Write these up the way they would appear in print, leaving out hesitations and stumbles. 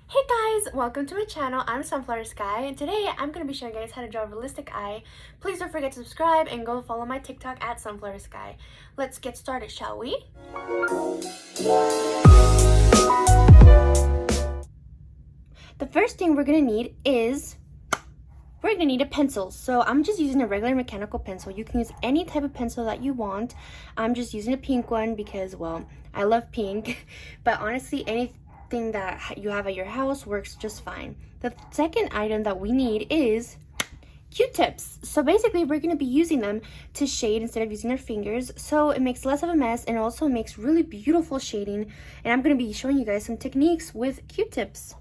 Hey guys, welcome to my channel. I'm Sunflower Sky, and today I'm going to be showing you guys how to draw a realistic eye. Please don't forget to subscribe and go follow my TikTok at Sunflower Sky. Let's get started, shall we? The first thing we're going to need is a pencil. So I'm just using a regular mechanical pencil. You can use any type of pencil that you want. I'm just using a pink one because, well, I love pink. But honestly, anything that you have at your house works just fine. The second item that we need is Q-tips. So basically, we're going to be using them to shade instead of using our fingers. So it makes less of a mess and also makes really beautiful shading. And I'm going to be showing you guys some techniques with Q-tips.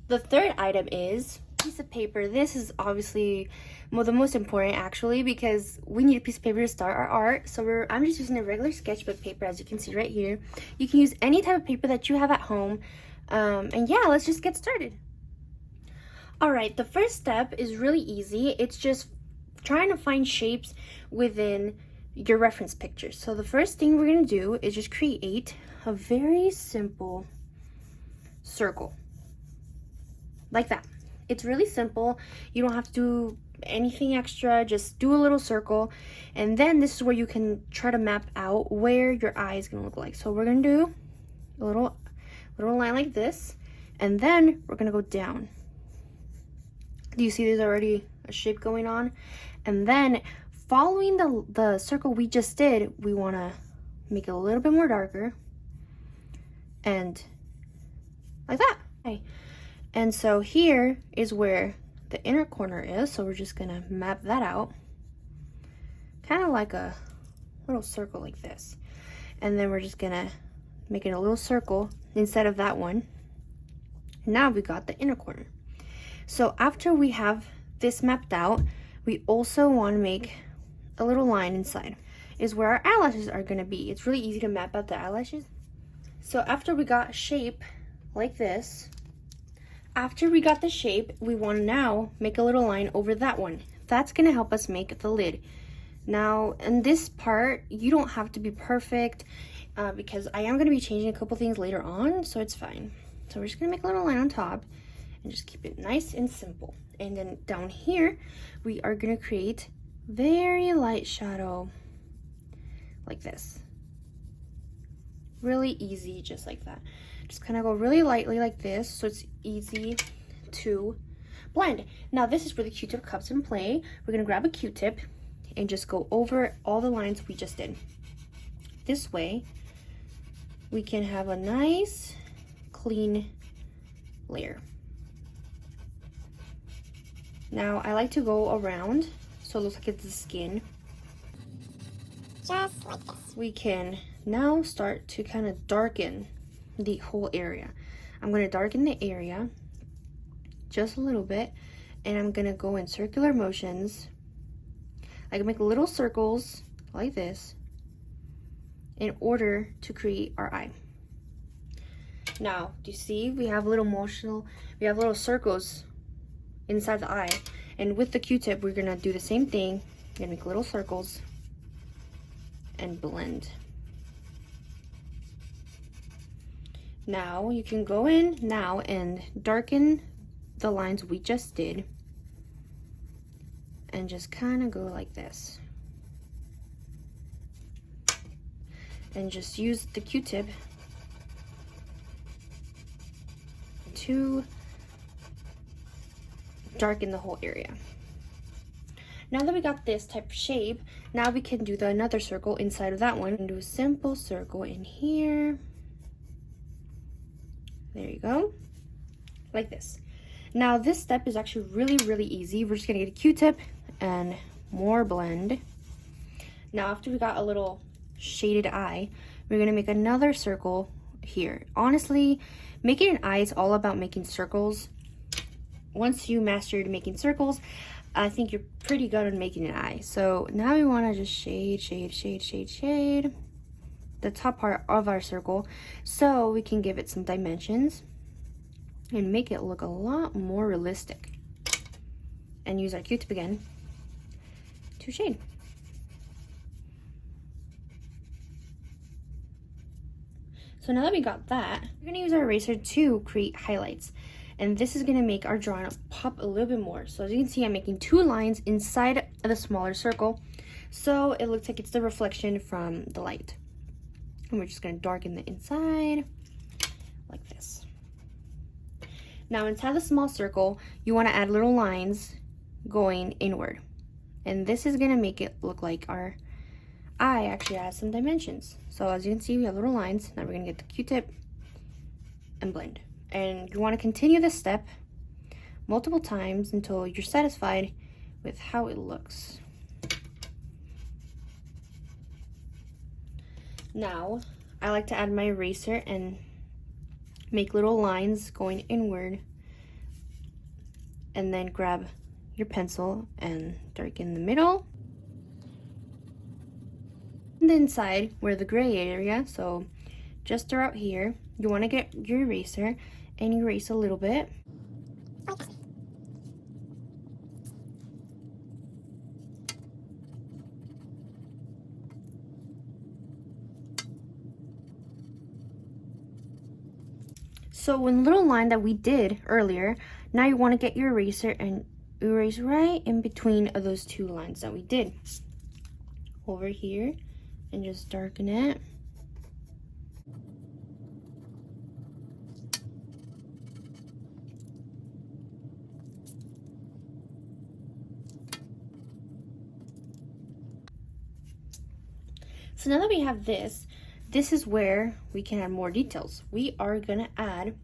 The third item is piece of paper. This is obviously the most important actually because we need a piece of paper to start our art. So I'm just using a regular sketchbook paper, as you can see right here. You can use any type of paper that you have at home. And yeah, let's just get started. All right, the first step is really easy. It's just trying to find shapes within your reference pictures. So the first thing we're gonna do is just create a very simple circle like that. It's really simple. You don't have to do anything extra. Just do a little circle. And then this is where you can try to map out where your eye is going to look like. So we're going to do a little line like this. And then we're going to go down. Do you see there's already a shape going on? And then following the circle we just did, we want to make it a little bit more darker. And like that. Okay. And so here is where the inner corner is. So we're just gonna map that out. Kind of like a little circle like this. And then we're just gonna make it a little circle instead of that one. Now we got the inner corner. So after we have this mapped out, we also want to make a little line inside. Is where our eyelashes are gonna be. It's really easy to map out the eyelashes. So after we got a shape like this, after we got the shape, we want to now make a little line over that one. That's going to help us make the lid. Now, in this part, you don't have to be perfect because I am going to be changing a couple things later on, so it's fine. So we're just going to make a little line on top and just keep it nice and simple. And then down here, we are going to create very light shadow like this. Really easy, just like that. Just kind of go really lightly like this so it's easy to blend. Now this is where the Q-tip comes in play. We're gonna grab a Q-tip and just go over all the lines we just did. This way we can have a nice clean layer. Now I like to go around so it looks like it's the skin. Just like this. We can now start to kind of darken the whole area. I'm going to darken the area just a little bit, and I'm going to go in circular motions. I can make little circles like this in order to create our eye. Now, do you see we have little circles inside the eye, and with the Q-tip we're going to do the same thing. We're going to make little circles and blend. Now you can go in now and darken the lines we just did and just kind of go like this. And just use the Q-tip to darken the whole area. Now that we got this type of shape, now we can do another circle inside of that one and do a simple circle in here. There you go, like this. Now this step is actually really easy. We're just gonna get a Q-tip and more blend. Now after we got a little shaded eye, we're gonna make another circle here. Honestly, making an eye is all about making circles. Once you mastered making circles, I think you're pretty good at making an eye. So now we wanna just shade the top part of our circle so we can give it some dimensions and make it look a lot more realistic. And use our Q-tip again to shade. So now that we got that, we're gonna use our eraser to create highlights. And this is gonna make our drawing pop a little bit more. So as you can see, I'm making 2 lines inside of the smaller circle, so it looks like it's the reflection from the light. And we're just gonna darken the inside like this. Now inside the small circle, you wanna add little lines going inward. And this is gonna make it look like our eye actually has some dimensions. So as you can see, we have little lines. Now we're gonna get the Q-tip and blend. And you wanna continue this step multiple times until you're satisfied with how it looks. Now, I like to add my eraser and make little lines going inward, and then grab your pencil and darken the middle and the inside where the gray area, so just throughout here, you want to get your eraser and erase a little bit. So one little line that we did earlier, now you want to get your eraser and erase right in between of those 2 lines that we did over here, and just darken it. So now that we have this is where we can add more details. We are gonna add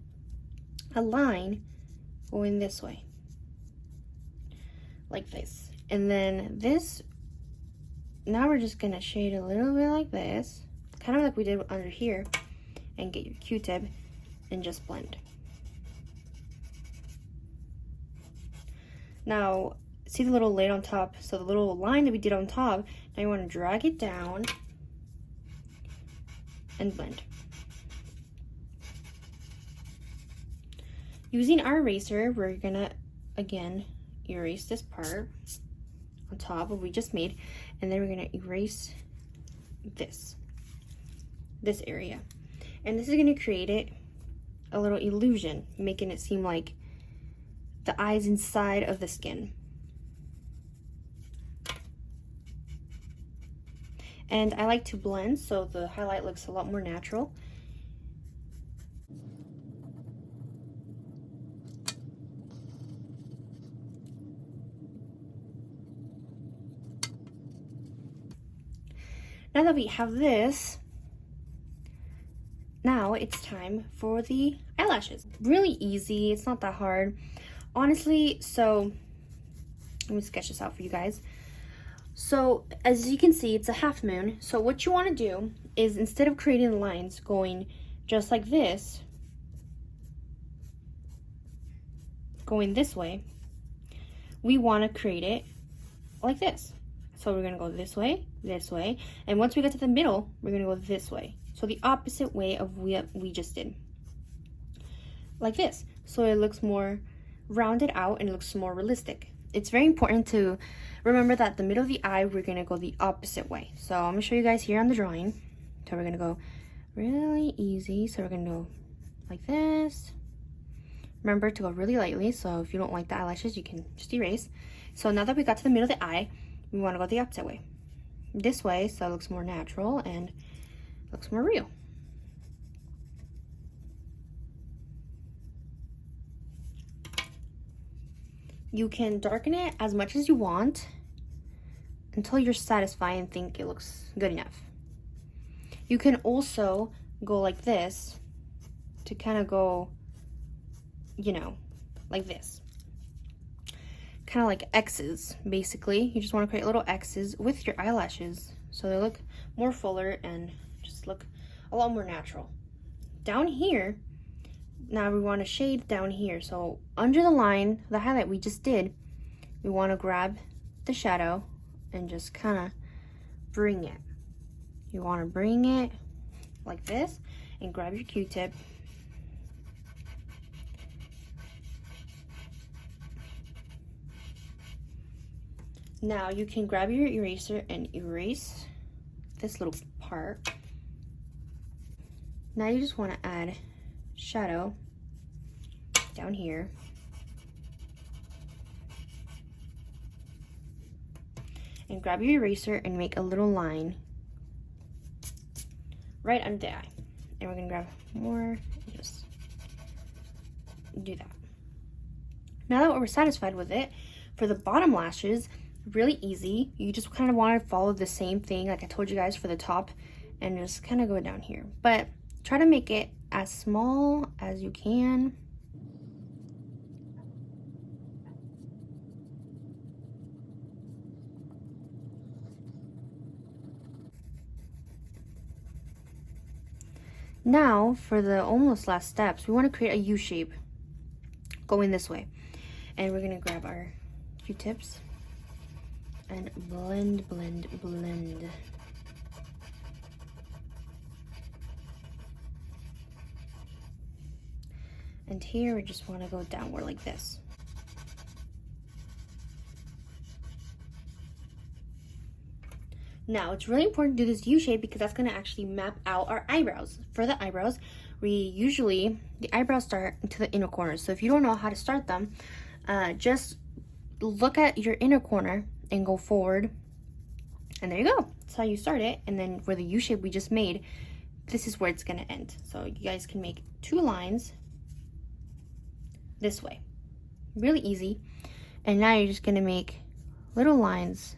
a line going this way, like this. And then this, now we're just gonna shade a little bit like this, kind of like we did under here, and get your Q-tip and just blend. Now, see the little lid on top? So the little line that we did on top, now you wanna drag it down and blend. Using our eraser, we're gonna again erase this part on top of what we just made, and then we're gonna erase this area, and this is gonna create it a little illusion, making it seem like the eye's inside of the skin. And I like to blend so the highlight looks a lot more natural. Now that we have this, now it's time for the eyelashes. Really easy, it's not that hard. Honestly, so let me sketch this out for you guys. So as you can see, it's a half moon. So what you want to do is, instead of creating lines going just like this, going this way, we want to create it like this. So we're going to go this way, and once we get to the middle, we're going to go this way. So the opposite way of what we just did. Like this. So it looks more rounded out and it looks more realistic. It's very important to remember that the middle of the eye, we're gonna go the opposite way. So I'm gonna show you guys here on the drawing. So we're gonna go really easy. So we're gonna go like this. Remember to go really lightly. So if you don't like the eyelashes, you can just erase. So now that we got to the middle of the eye, we wanna go the opposite way. This way, so it looks more natural and looks more real. You can darken it as much as you want until you're satisfied and think it looks good enough. You can also go like this to kind of go, you know, like this. Kind of like X's, basically. You just want to create little X's with your eyelashes so they look more fuller and just look a lot more natural. Down here, now we want to shade down here. So under the line, the highlight we just did, we want to grab the shadow and just kind of bring it. You want to bring it like this and grab your Q-tip. Now you can grab your eraser and erase this little part. Now you just want to add shadow down here. And grab your eraser and make a little line right under the eye. And we're gonna grab more, just do that. Now that we're satisfied with it, for the bottom lashes, really easy. You just kind of want to follow the same thing like I told you guys for the top and just kind of go down here. But try to make it as small as you can. Now, for the almost last steps, we want to create a U shape going this way. And we're going to grab our Q-tips and blend, blend, blend. And here we just want to go downward like this. Now, it's really important to do this U shape because that's going to actually map out our eyebrows. For the eyebrows, the eyebrows start into the inner corners. So if you don't know how to start them, just look at your inner corner and go forward. And there you go. That's how you start it. And then for the U shape we just made, this is where it's going to end. So you guys can make 2 lines this way. Really easy. And now you're just going to make little lines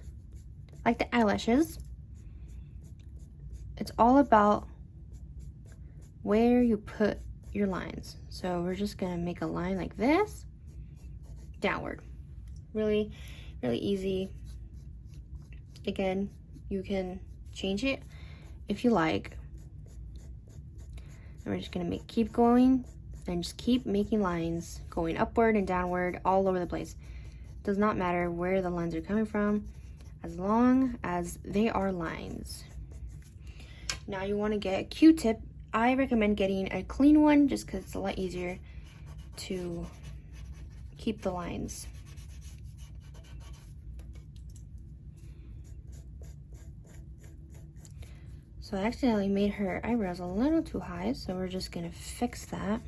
like the eyelashes. It's all about where you put your lines. So we're just gonna make a line like this, downward. Really, really easy. Again, you can change it if you like. And we're just gonna keep going and just keep making lines going upward and downward all over the place. Does not matter where the lines are coming from, as long as they are lines. Now you want to get a Q-tip. I recommend getting a clean one just because it's a lot easier to keep the lines. So I accidentally made her eyebrows a little too high, so we're just gonna fix that.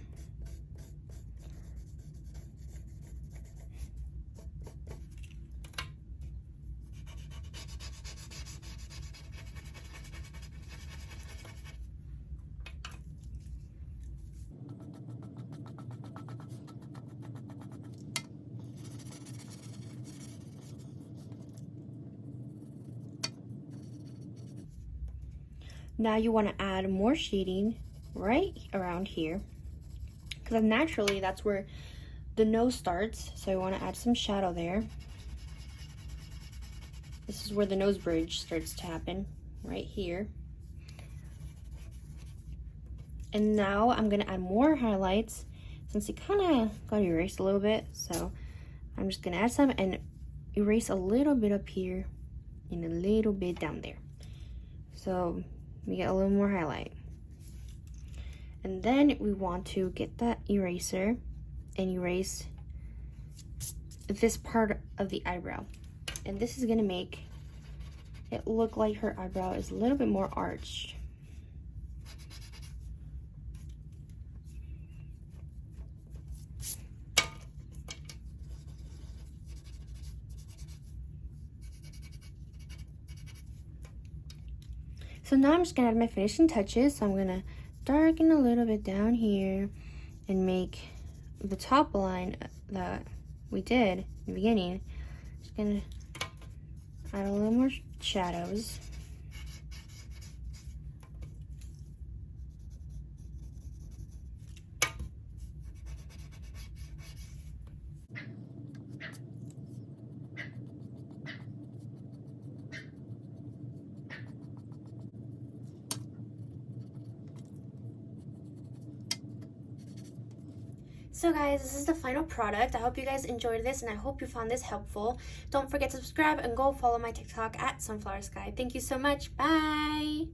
Now you want to add more shading right around here because naturally that's where the nose starts. So you want to add some shadow there. This is where the nose bridge starts to happen, right here. And now I'm going to add more highlights since it kind of got erased a little bit. So I'm just going to add some and erase a little bit up here and a little bit down there. So we get a little more highlight. And then we want to get that eraser and erase this part of the eyebrow. And this is gonna make it look like her eyebrow is a little bit more arched. So now I'm just gonna add my finishing touches. So I'm gonna darken a little bit down here and make the top line that we did in the beginning. Just gonna add a little more shadows. So guys, this is the final product. I hope you guys enjoyed this and I hope you found this helpful. Don't forget to subscribe and go follow my TikTok at Sunflower Sky. Thank you so much. Bye!